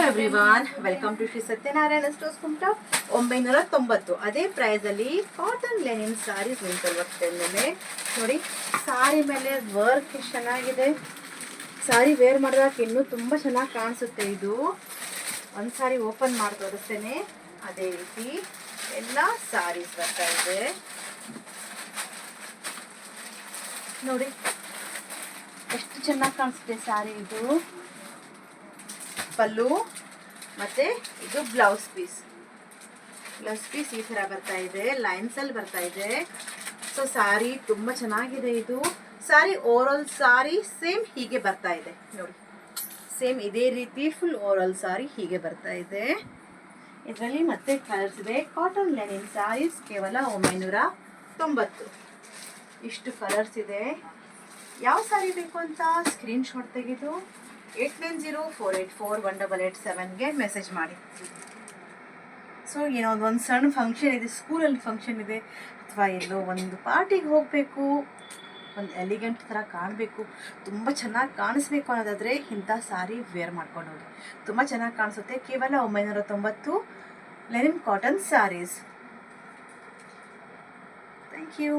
Everyone, welcome to Shri Satyanarayana stores Kumta. 990 ಅದೇ ಪ್ರೈಸಲ್ಲಿ cotton Lenin saris ನಿಂತಲ್ವ ಮೇಲೆ ನೋಡಿ. ಸ್ಯಾರಿ ಮೇಲೆ ವರ್ಕ್ ಎಷ್ಟು ಚೆನ್ನಾಗಿದೆ. ಸ್ಯಾರಿ ವೇರ್ ಮಾಡಿದಾಗ ಇನ್ನೂ ತುಂಬ ಚೆನ್ನಾಗಿ ಕಾಣಿಸುತ್ತೆ. ಇದು ಒಂದು ಸಾರಿ ಓಪನ್ ಮಾಡಿ ತೋರಿಸ್ತೇನೆ. ಅದೇ ರೀತಿ ಎಲ್ಲ ಸ್ಯಾರೀಸ್ ಬರ್ತಾ ಇದೆ ನೋಡಿ. ಎಷ್ಟು ಚೆನ್ನಾಗಿ ಕಾಣಿಸುತ್ತೆ ಸ್ಯಾರಿ. ಇದು ಪಲ್ಲು ಮತ್ತು ಇದು ಬ್ಲೌಸ್ ಪೀಸ್ ಈ ಥರ ಬರ್ತಾ ಇದೆ. ಲೈನ್ಸಲ್ಲಿ ಬರ್ತಾ ಇದೆ. ಸೊ ಸ್ಯಾರಿ ತುಂಬ ಚೆನ್ನಾಗಿದೆ. ಇದು ಸ್ಯಾರಿ ಓವರಾಲ್ ಸ್ಯಾರಿ ಸೇಮ್ ಹೀಗೆ ಬರ್ತಾ ಇದೆ ನೋಡಿ. ಸೇಮ್ ಇದೇ ರೀತಿ ಫುಲ್ ಓವರಾಲ್ ಸ್ಯಾರಿ ಹೀಗೆ ಬರ್ತಾ ಇದೆ. ಇದರಲ್ಲಿ ಮತ್ತೆ ಕಲರ್ಸ್ ಇದೆ. ಕಾಟನ್ ಲೆನಿನ್ ಸ್ಯಾರೀಸ್ ಕೇವಲ 990. ಇಷ್ಟು ಕಲರ್ಸ್ ಇದೆ. ಯಾವ ಸ್ಯಾರಿ ಬೇಕು ಅಂತ ಸ್ಕ್ರೀನ್ಶಾಟ್ ತೆಗೆದು 8904841887ಗೆ ಮೆಸೇಜ್ ಮಾಡಿ. ಸೊ ಏನೋ ಒಂದು ಸಣ್ಣ ಫಂಕ್ಷನ್ ಇದೆ, ಸ್ಕೂಲಲ್ಲಿ ಫಂಕ್ಷನ್ ಇದೆ, ಅಥವಾ ಎಲ್ಲೋ ಒಂದು ಪಾರ್ಟಿಗೆ ಹೋಗಬೇಕು, ಒಂದು ಎಲಿಗೆಂಟ್ ಥರ ಕಾಣಬೇಕು, ತುಂಬ ಚೆನ್ನಾಗಿ ಕಾಣಿಸ್ಬೇಕು ಅನ್ನೋದಾದರೆ ಇಂಥ ಸ್ಯಾರಿ ವೇರ್ ಮಾಡ್ಕೊಂಡು ಹೋಗಿ. ತುಂಬ ಚೆನ್ನಾಗಿ ಕಾಣಿಸುತ್ತೆ. ಕೇವಲ 990 linen cotton sarees. Thank you.